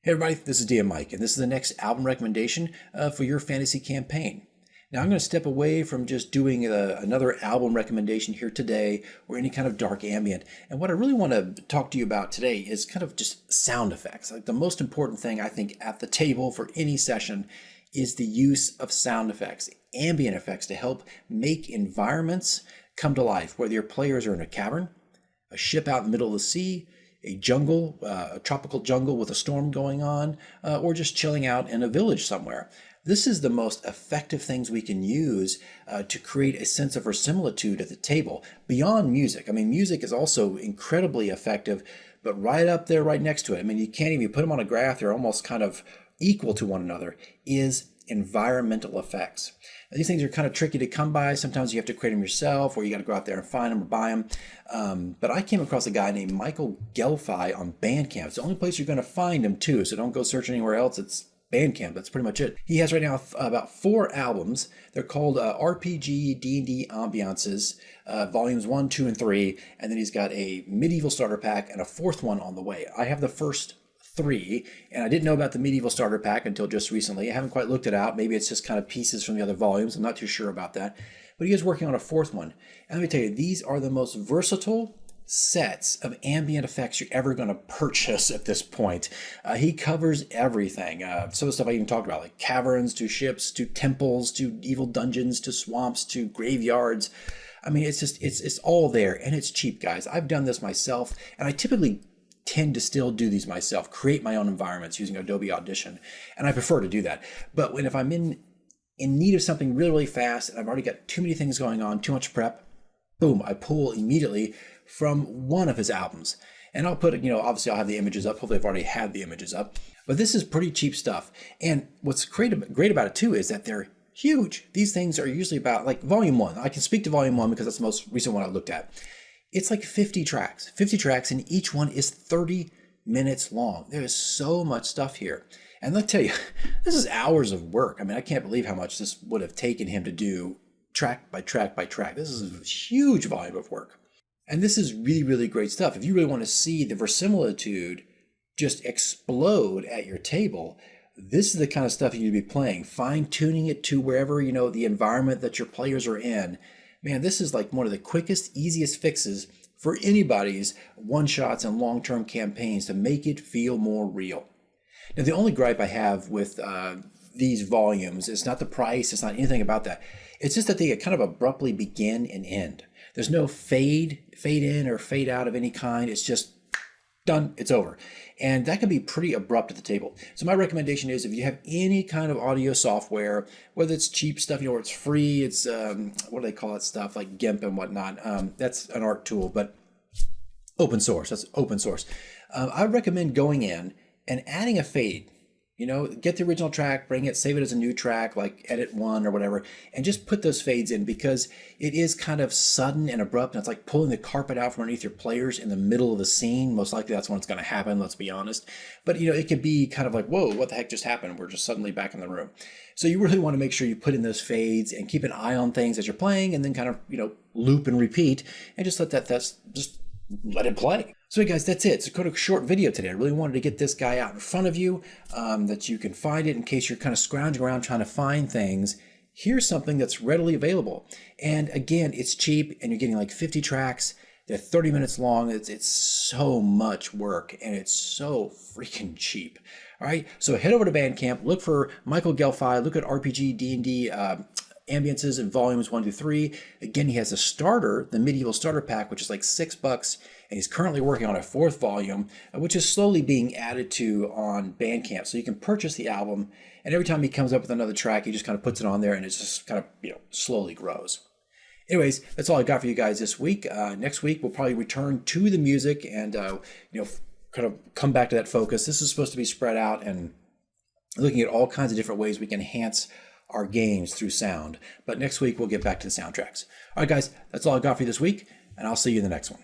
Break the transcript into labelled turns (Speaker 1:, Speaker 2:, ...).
Speaker 1: Hey everybody, this is DM Mike, and this is the next album recommendation for your fantasy campaign. Now I'm going to step away from just doing another album recommendation here today or any kind of dark ambient. And what I really want to talk to you about today is kind of just sound effects. Like the most important thing I think at the table for any session is the use of sound effects, ambient effects to help make environments come to life, whether your players are in a cavern, a ship out in the middle of the sea, a jungle, a tropical jungle with a storm going on, or just chilling out in a village somewhere. This is the most effective things we can use to create a sense of verisimilitude at the table beyond music. I mean, music is also incredibly effective, but right up there, right next to it, I mean, you can't even put them on a graph, they're almost kind of equal to one another, is environmental effects. Now, these things are kind of tricky to come by. Sometimes you have to create them yourself, or you got to go out there and find them or buy them. But I came across a guy named Michael Delphi on Bandcamp. It's the only place you're going to find him too, so don't go search anywhere else. It's Bandcamp. That's pretty much it. He has right now about 4 albums. They're called RPG D&D Ambiances, volumes 1, 2, and 3. And then he's got a medieval starter pack and a 4th one on the way. I have the first 3, and I didn't know about the medieval starter pack until just recently. I haven't quite looked it out. Maybe it's just kind of pieces from the other volumes. I'm not too sure about that. But he is working on a 4th one. And let me tell you, these are the most versatile sets of ambient effects you're ever going to purchase at this point. He covers everything. Some of the stuff I even talked about, like caverns to ships to temples to evil dungeons to swamps to graveyards. I mean, it's just, it's all there, and it's cheap, guys. I've done this myself, and I typically tend to still do these myself, create my own environments using Adobe Audition, and I prefer to do that. But if I'm in need of something really, really fast, and I've already got too many things going on, too much prep, boom, I pull immediately from one of his albums. And I'll put, obviously I'll have the images up. Hopefully I've already had the images up. But this is pretty cheap stuff. And what's great about it too is that they're huge. These things are usually about, like volume 1. I can speak to volume 1 because that's the most recent one I looked at. It's like 50 tracks, and each one is 30 minutes long. There is so much stuff here. And let me tell you, this is hours of work. I mean, I can't believe how much this would have taken him to do track by track by track. This is a huge volume of work. And this is really, really great stuff. If you really want to see the verisimilitude just explode at your table, this is the kind of stuff you need to be playing, fine-tuning it to wherever, the environment that your players are in. Man, this is like one of the quickest, easiest fixes for anybody's one-shots and long-term campaigns to make it feel more real. Now, the only gripe I have with these volumes is not the price, it's not anything about that. It's just that they kind of abruptly begin and end. There's no fade in or fade out of any kind. It's just done, it's over. And that can be pretty abrupt at the table. So my recommendation is if you have any kind of audio software, whether it's cheap stuff, or it's free, it's, what do they call that stuff, like GIMP and whatnot. That's an art tool, but open source, that's open source. I recommend going in and adding a fade. Get the original track, bring it, save it as a new track, like edit 1 or whatever, and just put those fades in because it is kind of sudden and abrupt. And it's like pulling the carpet out from underneath your players in the middle of the scene. Most likely that's when it's going to happen, let's be honest. But, it could be kind of like, whoa, what the heck just happened? We're just suddenly back in the room. So you really want to make sure you put in those fades and keep an eye on things as you're playing and then kind of, loop and repeat and just let it play. So hey guys, that's it. It's a kind of short video today. I really wanted to get this guy out in front of you, that you can find it in case you're kind of scrounging around trying to find things. Here's something that's readily available. And again, it's cheap and you're getting like 50 tracks. They're 30 minutes long. It's so much work and it's so freaking cheap. All right, so head over to Bandcamp, look for Michael Delphi, look at RPG D&D Ambiances in volumes 1 to 3. Again, he has a starter, the medieval starter pack, which is like $6, and he's currently working on a 4th volume, which is slowly being added to on Bandcamp. So you can purchase the album, and every time he comes up with another track, he just kind of puts it on there, and it just kind of slowly grows. Anyways, that's all I got for you guys this week. Next week, we'll probably return to the music and kind of come back to that focus. This is supposed to be spread out and looking at all kinds of different ways we can enhance our games through sound. But next week, we'll get back to the soundtracks. All right, guys, that's all I got for you this week, and I'll see you in the next one.